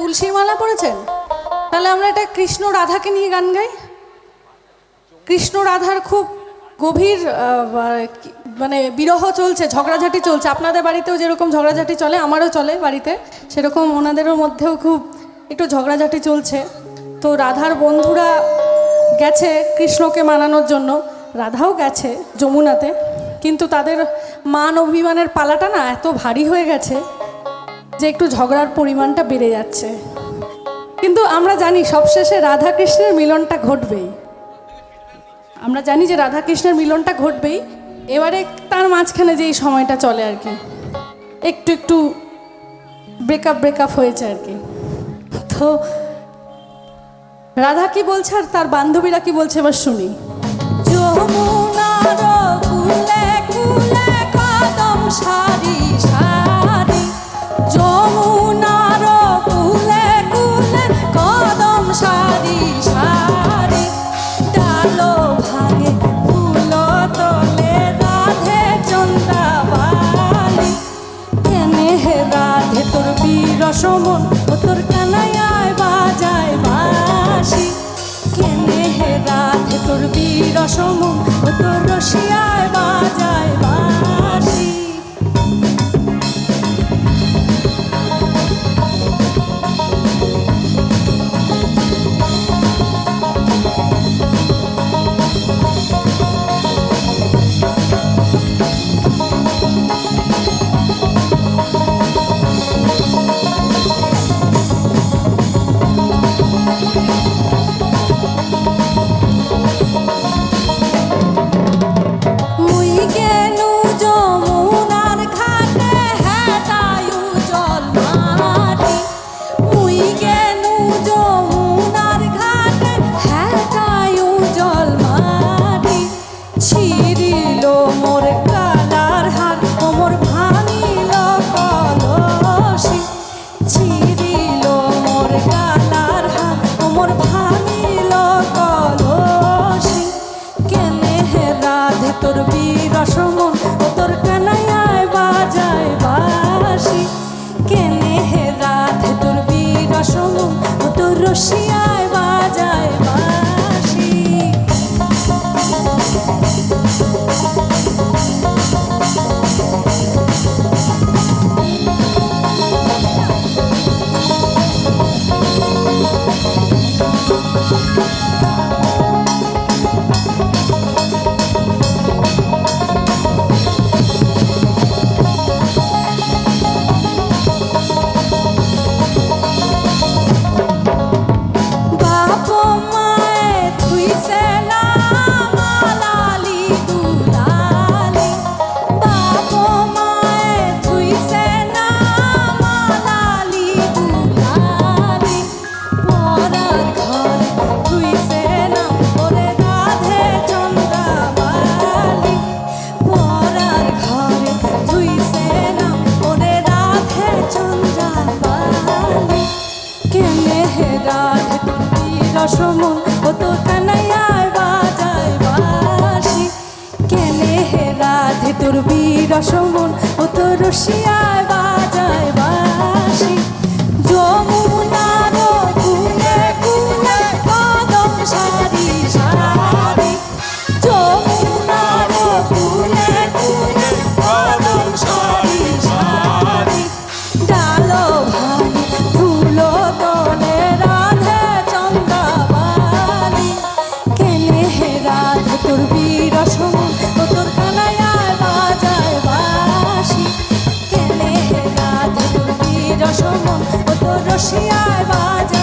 তুলসীর মালা পড়েছেন? তাহলে আমরা এটা কৃষ্ণ রাধাকে নিয়ে গান গাই। কৃষ্ণ রাধার খুব গভীর মানে বিরহ চলছে, ঝগড়াঝাটি চলছে। আপনাদের বাড়িতেও যেরকম ঝগড়াঝাটি চলে, আমারও চলে বাড়িতে, সেরকম ওনাদেরও মধ্যেও খুব একটু ঝগড়াঝাটি চলছে। তো রাধার বন্ধুরা গেছে কৃষ্ণকে মানানোর জন্য, রাধাও গেছে যমুনাতে, কিন্তু তাদের মান অভিমানের পালাটা না এত ভারী হয়ে গেছে যে একটু ঝগড়ার পরিমাণটা বেড়ে যাচ্ছে। কিন্তু আমরা জানি সবশেষে রাধা কৃষ্ণের মিলনটা ঘটবেই। আমরা জানি যে রাধা কৃষ্ণের মিলনটা ঘটবেই। এবারে তার মাঝখানে যেই সময়টা চলে আর কি, একটু একটু ব্রেকআপ হয়েছে আর কি। তো রাধা কি বলছে আর তার বান্ধবীরা কি বলছে এবার শুনি। যমুনার কুলে কুলে কদম সারি সারি, যমুনার কুলে কুলে কদম সারি সারি, ডালো ভাঙে ফুল তোলে রাধে চন্দ্রাবালি, কেনে হে রাধে তোর বিরস মন ও তোর কানাইয়ায় বাজায় বাঁশি, কেনে হে রাধে তোর বিরস মন ও তোর রসিয়ায় বাজায় বাঁশি। তোর বিরস মন ও তোর কানাইয়ায় বাজায় বাঁশি, কেনে হে রাধে তোর বিরস মন ও তোর রসিয়ায় বাজায় বাঁশি। রসমন ও তোর কানাইয়ায় বাজায় বাঁশি, কেনে হে রাধে তোর বিরসমন ও তোর রসিয়ায় বাজায় বাঁশি। যমুনার কুলে কুলে কদম সারি সারি, যমুনার কুলে কুলে কদম সারি সারি, ডালো ভাঙে ফুল তোলে রাধে চন্দ্রাবালি, কেনে হে রাধে তোর বিরস মন ও তোর কানাইয়ায় বাজায় বাঁশি, কেনে হে রাধে তোর বিরস মন ও তোর রসিয়ায় বাজায়